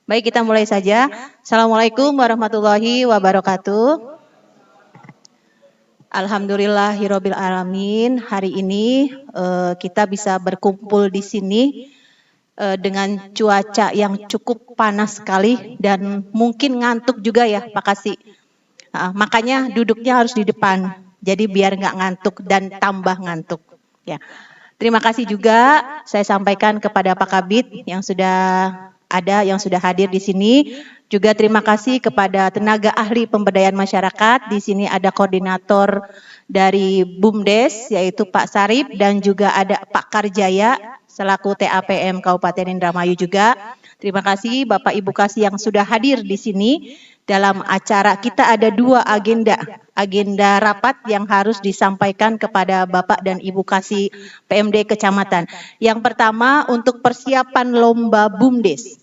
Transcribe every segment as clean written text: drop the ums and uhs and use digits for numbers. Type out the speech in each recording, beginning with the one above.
Baik, kita mulai saja. Assalamualaikum warahmatullahi wabarakatuh. Alhamdulillahirabbil alamin. Hari ini kita bisa berkumpul di sini dengan cuaca yang cukup panas sekali dan mungkin ngantuk juga ya Pak Kasih. Makanya duduknya harus di depan. Jadi biar nggak ngantuk dan tambah ngantuk. Ya. Terima kasih juga saya sampaikan kepada Pak Kabid yang sudah ada, yang sudah hadir di sini. Juga terima kasih kepada tenaga ahli pemberdayaan masyarakat. Di sini ada koordinator dari BUMDes yaitu Pak Sarip dan juga ada Pak Karjaya selaku TAPM Kabupaten Indramayu juga. Terima kasih Bapak Ibu Kasih yang sudah hadir di sini. Dalam acara kita ada dua agenda rapat yang harus disampaikan kepada Bapak dan Ibu Kasih PMD Kecamatan. Yang pertama untuk persiapan lomba BUMDes.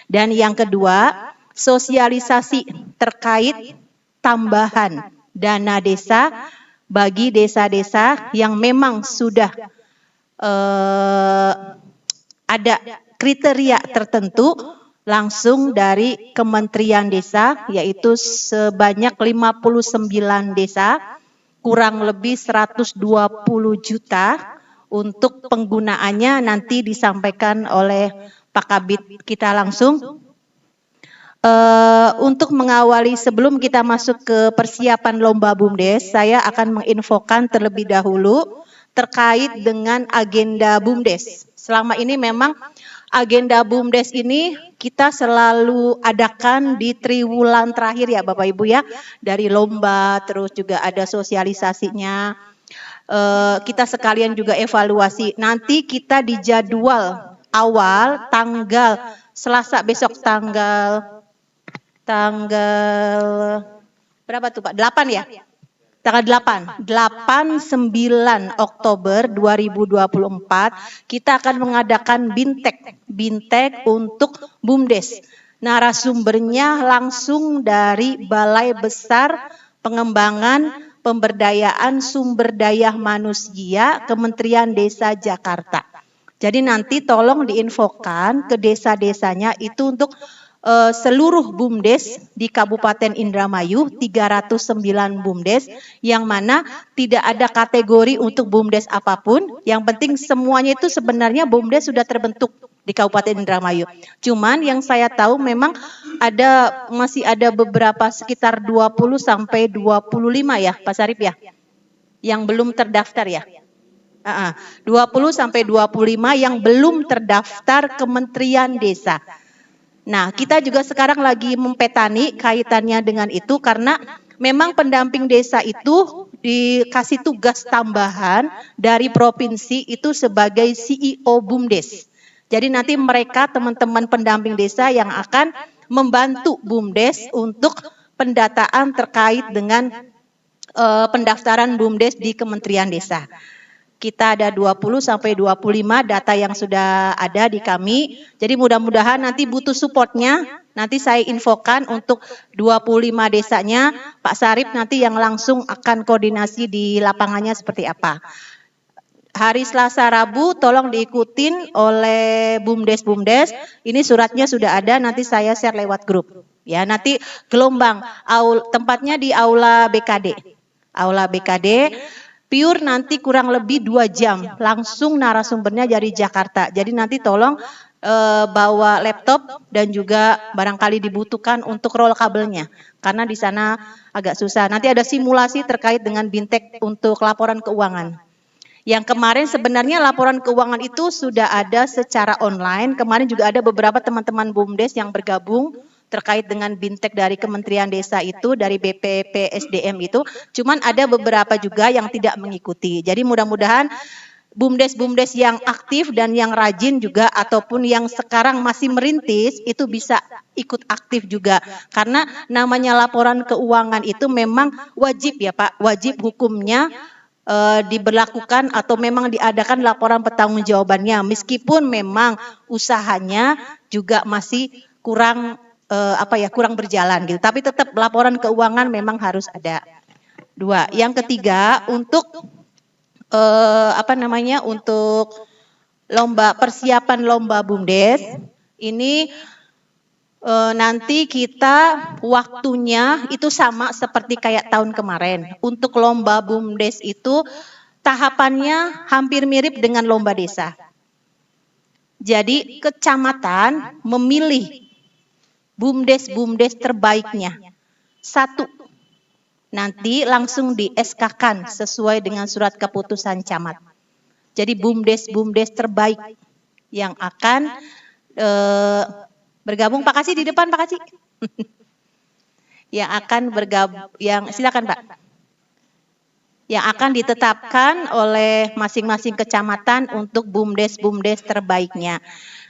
Dan yang kedua, sosialisasi terkait tambahan dana desa bagi desa-desa yang memang sudah ada kriteria tertentu langsung dari Kementerian Desa, yaitu sebanyak 59 desa, kurang lebih 120 juta untuk penggunaannya nanti disampaikan oleh Pak Kabid kita langsung. Untuk mengawali sebelum kita masuk ke persiapan lomba BUMDes, saya akan menginfokan terlebih dahulu terkait dengan agenda BUMDes. Selama ini memang agenda BUMDes ini kita selalu adakan di triwulan terakhir ya Bapak Ibu ya. Dari lomba terus juga ada sosialisasinya. Kita sekalian juga evaluasi. Nanti kita di jadwal awal tanggal Selasa besok tanggal berapa tuh Pak? 8 ya? Tanggal 8 9 Oktober 2024 kita akan mengadakan bintek untuk BUMDes. Narasumbernya langsung dari Balai Besar Pengembangan Pemberdayaan Sumber Daya Manusia Kementerian Desa Jakarta. Jadi nanti tolong diinfokan ke desa-desanya itu untuk seluruh BUMDes di Kabupaten Indramayu, 309 BUMDes, yang mana tidak ada kategori untuk BUMDes apapun, yang penting semuanya itu sebenarnya BUMDes sudah terbentuk di Kabupaten Indramayu. Cuman yang saya tahu memang masih ada beberapa sekitar 20 sampai 25 ya Pak Sarip ya, yang belum terdaftar ya. 20 sampai 25 yang belum terdaftar Kementerian Desa. Nah, kita juga sekarang lagi mempetani kaitannya dengan itu karena memang pendamping desa itu dikasih tugas tambahan dari provinsi itu sebagai CEO BUMDes. Jadi nanti mereka teman-teman pendamping desa yang akan membantu BUMDes untuk pendataan terkait dengan pendaftaran BUMDes di Kementerian Desa. Kita ada 20 sampai 25 data yang sudah ada di kami. Jadi mudah-mudahan nanti butuh supportnya. Nanti saya infokan untuk 25 desanya. Pak Sarip nanti yang langsung akan koordinasi di lapangannya seperti apa. Hari Selasa Rabu tolong diikutin oleh BUMDes. Ini suratnya sudah ada, nanti saya share lewat grup. Ya, nanti gelombang tempatnya di Aula BKD. Pure nanti kurang lebih 2 jam, langsung narasumbernya dari Jakarta. Jadi nanti tolong bawa laptop dan juga barangkali dibutuhkan untuk roll kabelnya. Karena di sana agak susah. Nanti ada simulasi terkait dengan bintek untuk laporan keuangan. Yang kemarin sebenarnya laporan keuangan itu sudah ada secara online. Kemarin juga ada beberapa teman-teman BUMDes yang bergabung terkait dengan bintek dari Kementerian Desa itu, dari BPPSDM itu. Cuman ada beberapa juga yang tidak mengikuti. Jadi mudah-mudahan BUMDes yang aktif dan yang rajin juga ataupun yang sekarang masih merintis itu bisa ikut aktif juga. Karena namanya laporan keuangan itu memang wajib ya Pak, wajib hukumnya diberlakukan atau memang diadakan laporan pertanggungjawabannya meskipun memang usahanya juga masih kurang kurang berjalan gitu. Tapi tetap laporan keuangan memang harus ada. 2. Yang ketiga untuk untuk persiapan lomba BUMDes Ini nanti kita waktunya itu sama seperti kayak tahun kemarin. Untuk lomba BUMDes itu tahapannya hampir mirip dengan lomba desa. Jadi kecamatan memilih BUMDes terbaiknya. Satu, nanti langsung di SK-kan sesuai dengan surat keputusan camat. Jadi BUMDes terbaik yang akan bergabung. Pak Kasih di depan, Pak Kasih. Yang akan bergabung, silakan Pak. Yang akan ditetapkan oleh masing-masing kecamatan untuk BUMDes terbaiknya.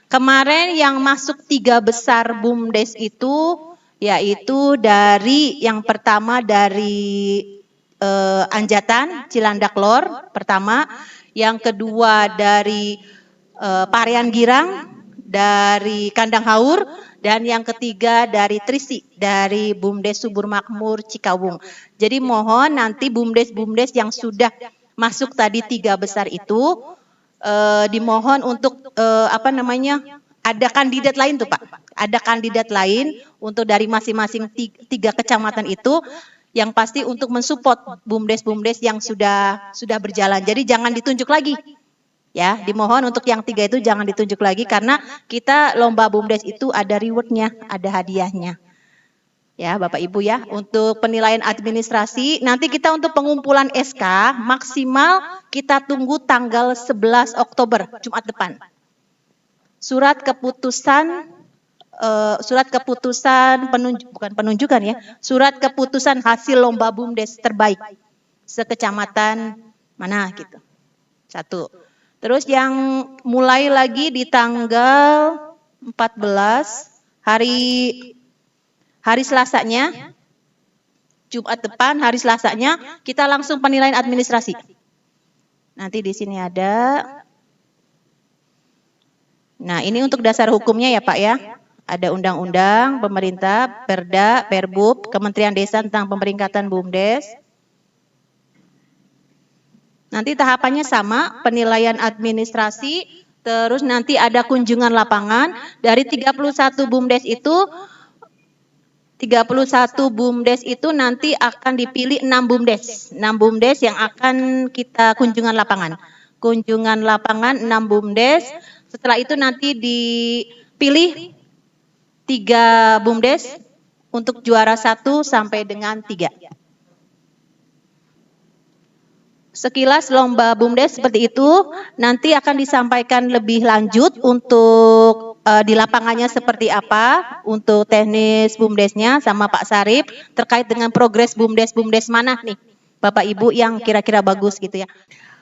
Kemarin yang masuk 3 besar BUMDes itu yaitu dari yang pertama dari Anjatan Cilandak Lor pertama, yang kedua dari Parian Girang, dari Kandang Haur, dan yang ketiga dari Trisi, dari BUMDes Subur Makmur Cikawung. Jadi mohon nanti BUMDes yang sudah masuk tadi 3 besar itu dimohon untuk ada kandidat lain tuh Pak. Ada kandidat lain untuk dari masing-masing 3 kecamatan itu yang pasti untuk mensupport BUMDes yang sudah berjalan. Jadi jangan ditunjuk lagi. Ya, dimohon untuk yang 3 itu jangan ditunjuk lagi karena kita lomba BUMDes itu ada rewardnya, ada hadiahnya. Ya, Bapak Ibu ya, untuk penilaian administrasi, nanti kita untuk pengumpulan SK maksimal kita tunggu tanggal 11 Oktober, Jumat depan. Surat keputusan surat keputusan hasil lomba BUMDes terbaik sekecamatan mana gitu. 1. Terus yang mulai lagi di tanggal 14 hari Selasanya, Jumat depan hari Selasanya kita langsung penilaian administrasi. Nanti di sini ada. Nah, ini untuk dasar hukumnya ya Pak ya. Ada undang-undang, pemerintah, Perda, Perbub, Kementerian Desa tentang pemeringkatan BUMDes. Nanti tahapannya sama, penilaian administrasi, terus nanti ada kunjungan lapangan. Dari 31 BUMDes itu nanti akan dipilih 6 BUMDes. 6 BUMDes yang akan kita kunjungan lapangan. Kunjungan lapangan 6 BUMDes. Setelah itu nanti dipilih 3 BUMDes untuk juara 1 sampai dengan 3. Sekilas lomba BUMDes seperti itu, nanti akan disampaikan lebih lanjut untuk di lapangannya seperti apa, untuk teknis BUMDesnya sama Pak Sarip, terkait dengan progres BUMDes mana nih, Bapak Ibu yang kira-kira bagus gitu ya.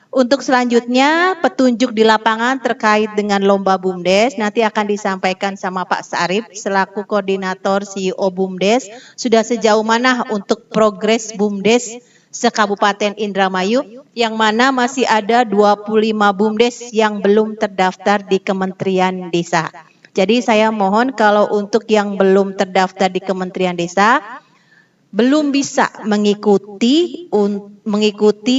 Untuk selanjutnya, petunjuk di lapangan terkait dengan lomba BUMDes, nanti akan disampaikan sama Pak Sarip, selaku koordinator CEO BUMDes, sudah sejauh mana untuk progres BUMDes se-Kabupaten Indramayu, yang mana masih ada 25 BUMDes yang belum terdaftar di Kementerian Desa. Jadi saya mohon kalau untuk yang belum terdaftar di Kementerian Desa, belum bisa mengikuti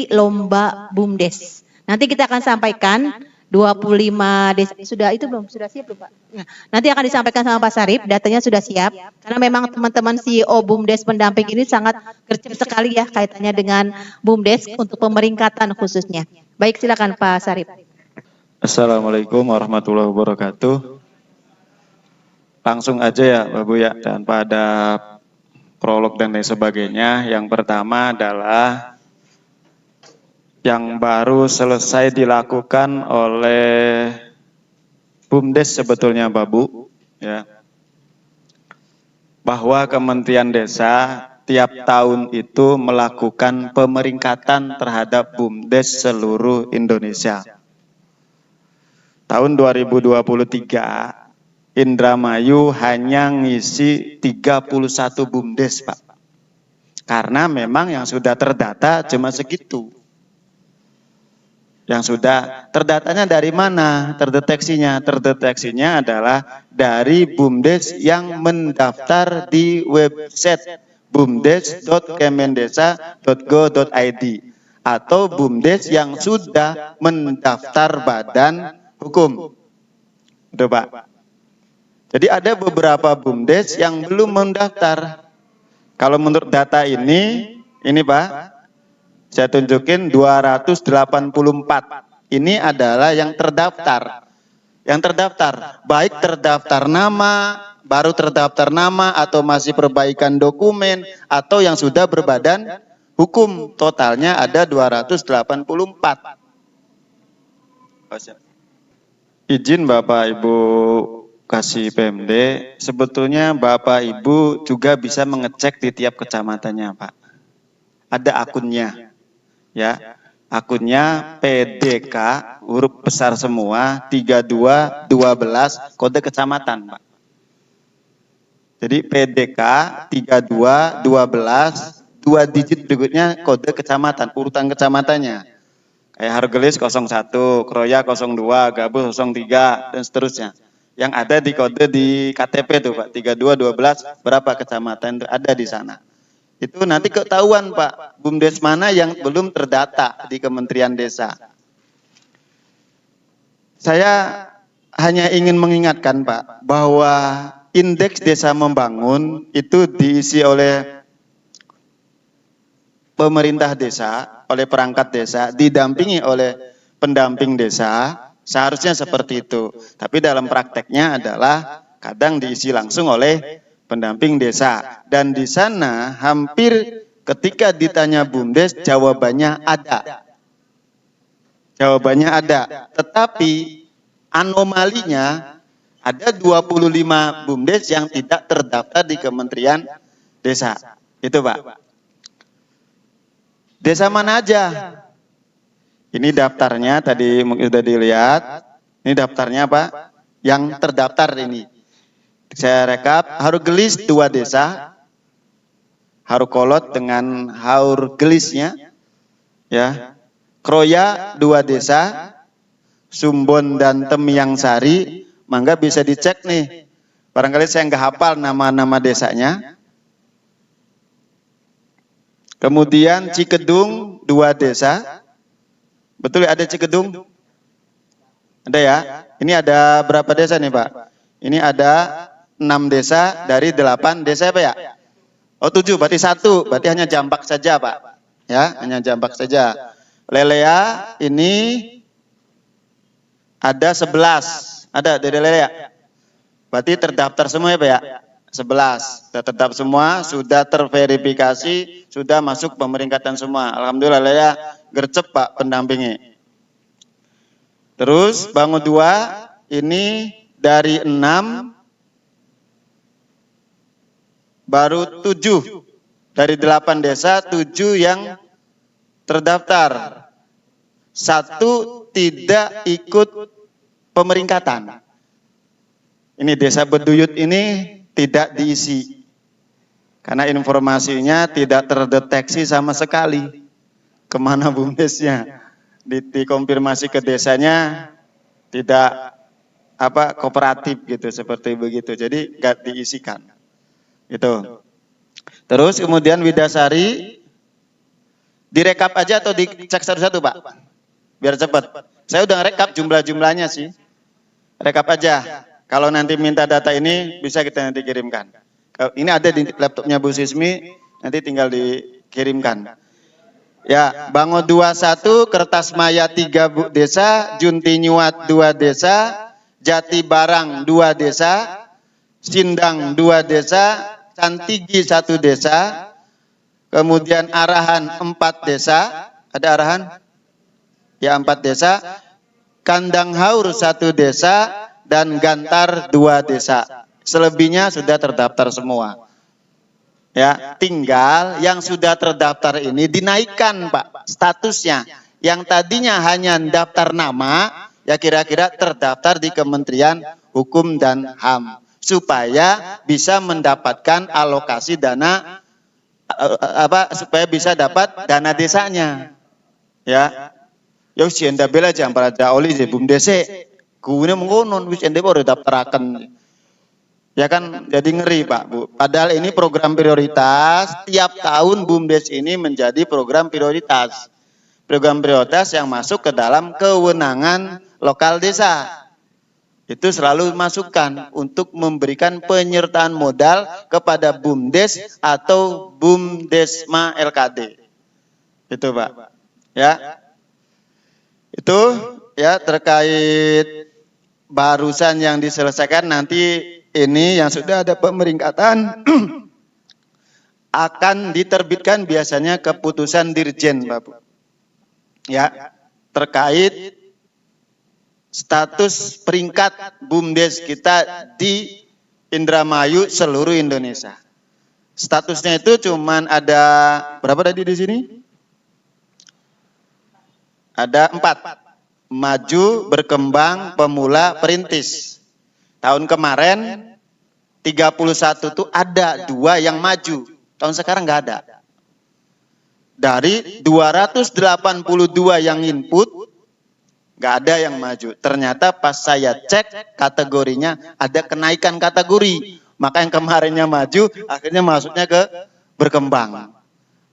lomba BUMDes. Nanti kita akan sampaikan 25 desa, sudah itu belum? Sudah siap belum Pak? Nah, nanti akan disampaikan sama Pak Sarip, datanya sudah siap. Karena memang teman-teman CEO BUMDes pendamping ini sangat gercep sekali ya kaitannya dengan BUMDes untuk pemeringkatan khususnya. Baik, silakan Pak Sarip. Assalamualaikum warahmatullahi wabarakatuh. Langsung aja ya Bapak Bu ya, tanpa ada prolog dan lain sebagainya. Yang pertama adalah yang baru selesai dilakukan oleh BUMDes sebetulnya Bapak Bu ya, bahwa Kementerian Desa tiap tahun itu melakukan pemeringkatan terhadap BUMDes seluruh Indonesia. Tahun 2023 Indramayu hanya ngisi 31 BUMDes Pak. Karena memang yang sudah terdata cuma segitu. Yang sudah terdatanya dari mana? Terdeteksinya adalah dari BUMDes yang mendaftar di website bumdes.kemendesa.go.id atau BUMDes yang sudah mendaftar badan hukum. Udah Pak. Jadi ada beberapa BUMDes yang belum mendaftar. Kalau menurut data ini Pak, saya tunjukin 284. Ini adalah yang terdaftar. Yang terdaftar, baik terdaftar nama, baru terdaftar nama, atau masih perbaikan dokumen, atau yang sudah berbadan hukum. Totalnya ada 284. Izin Bapak Ibu kasih PMD, sebetulnya Bapak Ibu juga bisa mengecek di tiap kecamatannya Pak. Ada akunnya, ya. Akunnya PDK, huruf besar semua, 3212, kode kecamatan Pak. Jadi PDK 3212, 2 digit berikutnya kode kecamatan, urutan kecamatannya. Kayak Hargelis 01, Kroya 02, Gabus 03, dan seterusnya. Yang ada di kode di KTP tuh Pak, 3212, berapa kecamatan itu ada di sana. Itu nanti ketahuan Pak, BUMDes mana yang belum terdata di Kementerian Desa. Saya hanya ingin mengingatkan Pak, bahwa indeks desa membangun itu diisi oleh pemerintah desa, oleh perangkat desa, didampingi oleh pendamping desa, seharusnya seperti itu. Tapi dalam prakteknya adalah kadang diisi langsung oleh pendamping desa. Dan di sana hampir ketika ditanya BUMDes, jawabannya ada. Jawabannya ada. Tetapi anomalinya ada 25 BUMDes yang tidak terdaftar di Kementerian Desa. Itu Pak. Desa mana aja? Ini daftarnya tadi sudah dilihat. Ini daftarnya Pak. Yang terdaftar ini. Saya rekap, Haurgelis 2 desa. Haurkolot dengan Haurgelisnya. Ya. Kroya 2 desa. Sumbon dan Temyang Sari. Mangga bisa dicek nih. Barangkali saya nggak hafal nama-nama desanya. Kemudian Cikedung 2 desa. Betul ada Cikedung? Ada ya? Ini ada berapa desa nih Pak? Ini ada 6 desa dari 8 desa apa ya? Oh 7, berarti 1. Berarti hanya Jambak saja Pak. Ya, hanya Jambak saja. Lelea ini ada 11. Ada dari Lelea. Berarti terdaftar semua ya Pak ya? 11. Sudah terdaftar semua, sudah terverifikasi, sudah masuk pemeringkatan semua. Alhamdulillah ya, gercep Pak pendampingi. Terus Bangun 2 ini dari 6 baru 7. Dari 8 desa 7 yang terdaftar. 1 tidak ikut pemeringkatan. Ini desa Beduyut ini tidak diisi. Karena informasinya tidak terdeteksi sama sekali. Kemana BUMDesnya. Dikonfirmasi ke desanya tidak kooperatif gitu, seperti begitu. Jadi nggak diisikan. Itu. Terus kemudian Widasari direkap aja atau dicek satu-satu Pak? Biar cepat. Saya udah rekap jumlah-jumlahnya sih. Rekap aja. Kalau nanti minta data ini bisa kita nanti kirimkan. Ini ada di laptopnya Bu Sismi, nanti tinggal dikirimkan. Ya, Bango 21, Kertas Maya 3 desa, Junti Nyuat 2 desa, Jati Barang 2 desa, Sindang 2 desa, Cantigi 1 desa, kemudian Arahan 4 desa, ada Arahan? Ya 4 desa, Kandang Haur 1 desa, dan Gantar 2 desa. Selebihnya sudah terdaftar semua. Ya, tinggal yang sudah terdaftar ini dinaikkan Pak statusnya. Yang tadinya hanya daftar nama, ya kira-kira terdaftar di Kementerian Hukum dan HAM supaya bisa mendapatkan alokasi dana supaya bisa dapat dana desanya. Ya. Ya wis enda bela jam para oli je BUMDes. Kuune mengonon wis ende baru daftaraken. Ya kan jadi ngeri Pak Bu. Padahal ini program prioritas, tiap tahun BUMDes ini menjadi program prioritas. Program prioritas yang masuk ke dalam kewenangan lokal desa. itu selalu masukkan untuk memberikan penyertaan modal kepada BUMDes atau BUMDesma LKD. Itu Pak. Ya. Itu ya terkait barusan yang diselesaikan. Nanti ini yang sudah ada pemeringkatan akan diterbitkan biasanya keputusan Dirjen Bapak. Ya, terkait status peringkat BUMDes kita di Indramayu seluruh Indonesia. Statusnya itu cuman ada berapa tadi di sini? Ada 4. Maju, berkembang, pemula, perintis. Tahun kemarin 31 tuh ada 2 yang maju. Tahun sekarang nggak ada. Dari 282 yang input, nggak ada yang maju. Ternyata pas saya cek kategorinya ada kenaikan kategori. Maka yang kemarinnya maju, akhirnya masuknya ke berkembang.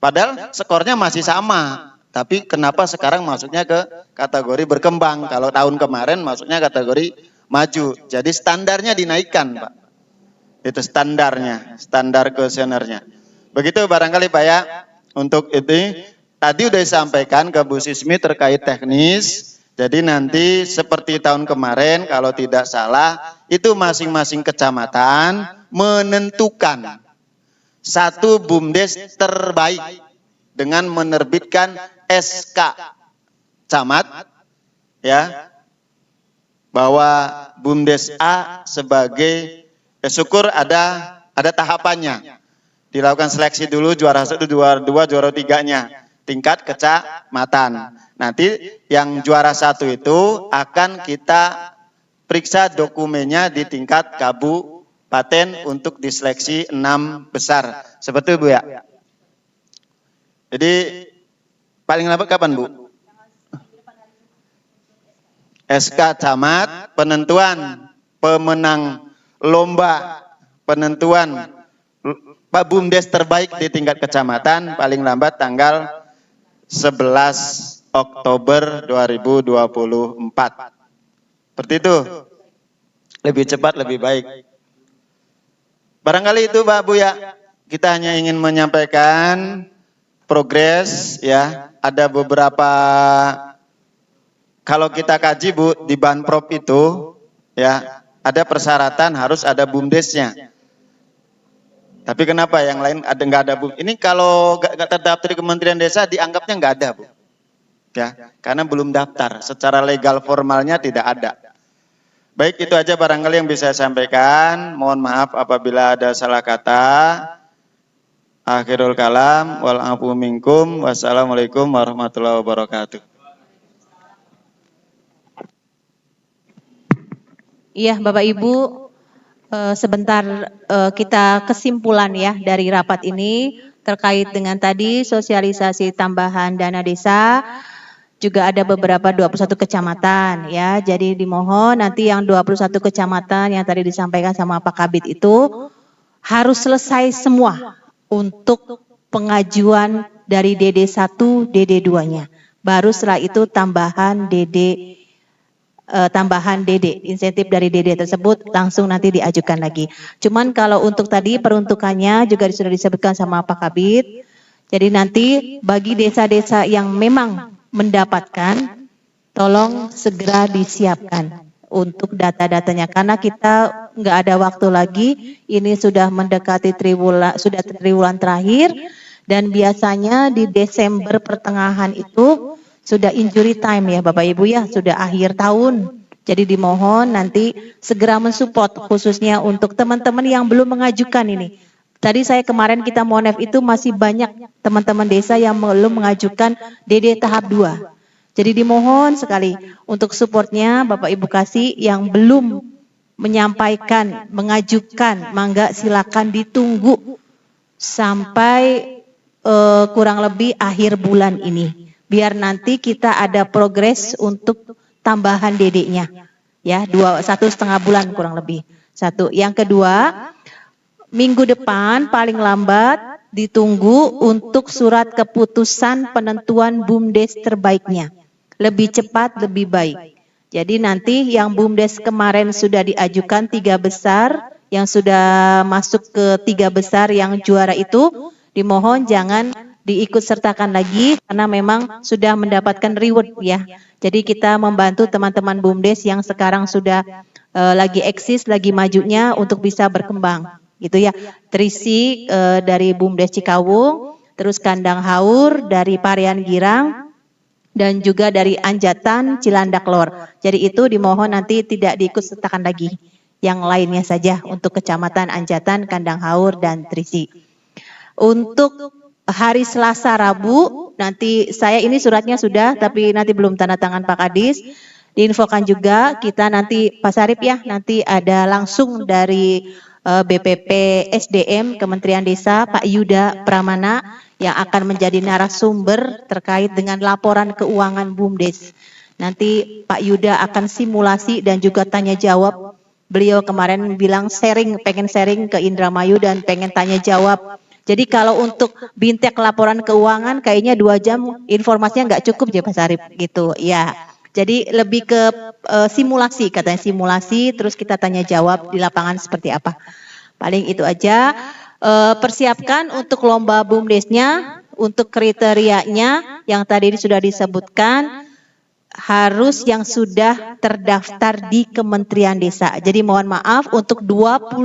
Padahal skornya masih sama. Tapi kenapa sekarang masuknya ke kategori berkembang? Kalau tahun kemarin masuknya kategori maju. Jadi standarnya dinaikkan, Pak. Itu standarnya, standar kuesionernya. Begitu barangkali Pak ya. Untuk itu, tadi udah disampaikan ke Bu Sismi terkait teknis. Jadi nanti seperti tahun kemarin, kalau tidak salah, itu masing-masing kecamatan menentukan satu BUMDes terbaik dengan menerbitkan SK camat, ya, bahwa BUMDes A sebagai syukur ada tahapannya. Dilakukan seleksi dulu juara 1, juara 2, juara 3-nya. Tingkat kecamatan. Nanti yang juara 1 itu akan kita periksa dokumennya di tingkat kabupaten untuk diseleksi 6 besar. Seperti itu Bu ya. Jadi paling lambat kapan Bu? SK camat, penentuan pemenang lomba, penentuan Pak BUMDes terbaik di tingkat kecamatan paling lambat tanggal 11 Oktober 2024. Seperti itu. Lebih cepat lebih baik. Barangkali itu Pak Bu ya. Kita hanya ingin menyampaikan progres ya. Ada beberapa, kalau kita kaji Bu di Banprop itu ya, ada persyaratan harus ada BUMDesnya. Tapi kenapa yang lain nggak ada Bu? Ini kalau nggak terdaftar di Kementerian Desa dianggapnya nggak ada Bu. Ya, karena belum daftar. Secara legal formalnya tidak ada. Baik, itu aja barangkali yang bisa saya sampaikan. Mohon maaf apabila ada salah kata. Akhirul kalam, wal afu minkum. Wassalamualaikum warahmatullahi wabarakatuh. Iya, Bapak Ibu, sebentar kita kesimpulan ya dari rapat ini terkait dengan tadi sosialisasi tambahan dana desa. Juga ada beberapa 21 kecamatan ya. Jadi dimohon nanti yang 21 kecamatan yang tadi disampaikan sama Pak Kabid itu harus selesai semua untuk pengajuan dari DD1, DD2-nya. Baru setelah itu tambahan DD, insentif dari DD tersebut langsung nanti diajukan lagi. Cuman kalau untuk tadi peruntukannya juga sudah disebutkan sama Pak Kabid. Jadi nanti bagi desa-desa yang memang mendapatkan, tolong segera disiapkan untuk data-datanya. Karena kita nggak ada waktu lagi, ini sudah mendekati triwulan terakhir, dan biasanya di Desember pertengahan itu sudah injury time ya Bapak Ibu ya, sudah akhir tahun. Jadi dimohon nanti segera mensupport khususnya untuk teman-teman yang belum mengajukan ini. Tadi saya kemarin kita Monef itu masih banyak teman-teman desa yang belum mengajukan DD tahap 2. Jadi dimohon sekali untuk supportnya Bapak Ibu kasih yang belum menyampaikan, mengajukan, mangga silakan ditunggu sampai kurang lebih akhir bulan ini. Biar nanti kita ada progres untuk tambahan DD-nya. Ya, 1,5 bulan kurang lebih. Satu. Yang kedua, minggu depan paling lambat ditunggu untuk surat keputusan penentuan BUMDes terbaiknya. Lebih cepat, lebih baik. Jadi nanti yang BUMDes kemarin sudah diajukan 3 besar, yang sudah masuk ke 3 besar yang juara itu, dimohon jangan diikut sertakan lagi karena memang sudah mendapatkan reward ya. Jadi kita membantu teman-teman BUMDes yang sekarang sudah lagi eksis, lagi majunya untuk bisa berkembang gitu ya. Trisi dari BUMDes Cikawung, terus Kandang Haur dari Parian Girang, dan juga dari Anjatan Cilandak Lor. Jadi itu dimohon nanti tidak diikut sertakan lagi. Yang lainnya saja untuk Kecamatan Anjatan, Kandang Haur, dan Trisi. Untuk hari Selasa Rabu, nanti saya ini suratnya sudah, tapi nanti belum tanda tangan Pak Kadis. Diinfokan juga kita nanti Pak Sarip ya, nanti ada langsung dari BPP SDM Kementerian Desa Pak Yuda Pramana yang akan menjadi narasumber terkait dengan laporan keuangan BUMDes. Nanti Pak Yuda akan simulasi dan juga tanya jawab. Beliau kemarin bilang pengen sharing ke Indramayu dan pengen tanya jawab. Jadi kalau untuk bintek laporan keuangan kayaknya 2 jam informasinya nggak cukup ya Pak Sarip gitu ya. Jadi lebih ke simulasi, katanya simulasi, terus kita tanya jawab di lapangan seperti apa. Paling itu aja. Persiapkan untuk lomba BUMDesnya, untuk kriterianya yang tadi sudah disebutkan, harus yang sudah terdaftar di Kementerian Desa. Jadi mohon maaf untuk 25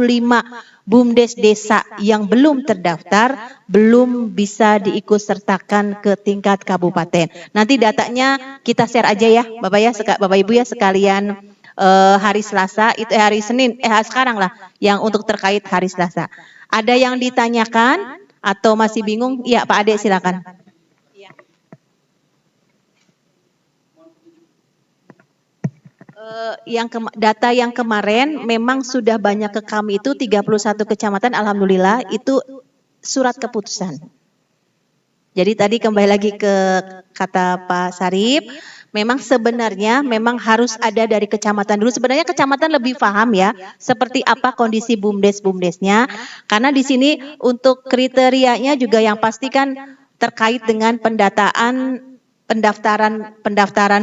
BUMDes desa yang belum terdaftar, belum bisa diikut sertakan ke tingkat kabupaten. Nanti datanya kita share aja ya, Bapak Ibu ya sekalian hari Selasa, hari Senin, sekarang lah yang untuk terkait hari Selasa. Ada yang ditanyakan atau masih bingung? Ya Pak Ade silakan. Data yang kemarin memang sudah banyak ke kami itu 31 kecamatan, alhamdulillah itu surat keputusan. Jadi tadi kembali lagi ke kata Pak Sarip, memang sebenarnya memang harus ada dari kecamatan dulu. Sebenarnya kecamatan lebih paham ya, seperti apa kondisi BUMDesnya, karena di sini untuk kriterianya juga yang pasti kan terkait dengan pendaftaran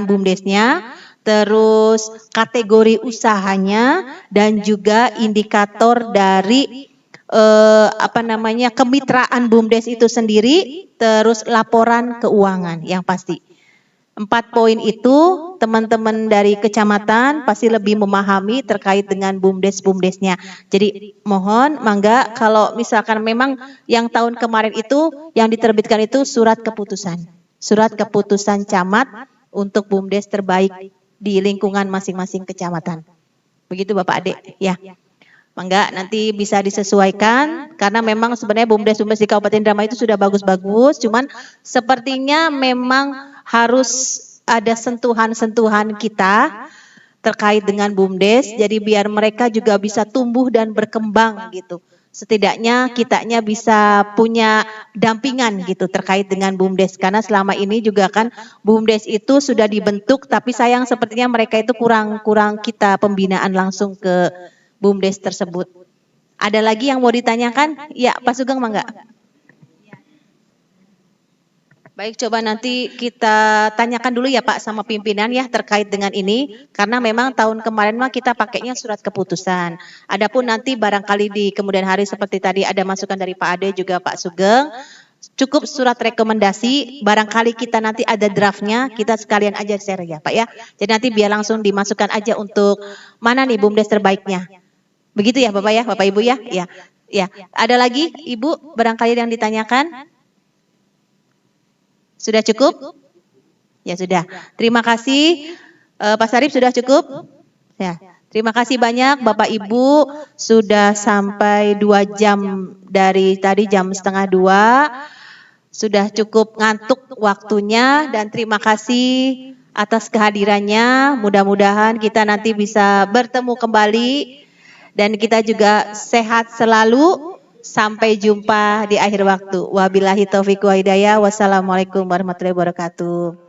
BUMDesnya, terus kategori usahanya dan juga indikator dari kemitraan BUMDes itu sendiri, terus laporan keuangan yang pasti. 4 poin itu teman-teman dari kecamatan pasti lebih memahami terkait dengan BUMDesnya. Jadi mohon mangga kalau misalkan memang yang tahun kemarin itu yang diterbitkan itu surat keputusan camat untuk BUMDes terbaik di lingkungan masing-masing kecamatan. Begitu Bapak Ade, ya. Mangga nanti bisa disesuaikan karena memang sebenarnya BUMDes di Kabupaten Indramayu itu sudah bagus-bagus, cuman sepertinya memang harus ada sentuhan-sentuhan kita terkait dengan BUMDes, jadi biar mereka juga bisa tumbuh dan berkembang gitu. Setidaknya kitanya bisa punya dampingan gitu terkait dengan BUMDes karena selama ini juga kan BUMDes itu sudah dibentuk tapi sayang sepertinya mereka itu kurang kita pembinaan langsung ke BUMDes tersebut. Ada lagi yang mau ditanyakan? Ya, Pak Sugeng mangga. Baik, coba nanti kita tanyakan dulu ya Pak sama pimpinan ya terkait dengan ini. Karena memang tahun kemarin mah kita pakainya surat keputusan. Adapun nanti barangkali di kemudian hari seperti tadi ada masukan dari Pak Ade juga Pak Sugeng. Cukup surat rekomendasi, barangkali kita nanti ada draftnya, kita sekalian aja share ya Pak ya. Jadi nanti biar langsung dimasukkan aja untuk mana nih BUMDes terbaiknya. Begitu ya Bapak ya, Bapak Ibu ya. Ya. Ada lagi Ibu barangkali yang ditanyakan? Sudah cukup? Ya sudah. Terima kasih. Pak Sarip sudah cukup? Ya. Terima kasih banyak Bapak Ibu sudah sampai 2 jam dari tadi jam 1:30. Sudah cukup ngantuk waktunya dan terima kasih atas kehadirannya. Mudah-mudahan kita nanti bisa bertemu kembali dan kita juga sehat selalu. Sampai jumpa di akhir waktu. Wabillahi taufiq wa hidayah. Wassalamualaikum warahmatullahi wabarakatuh.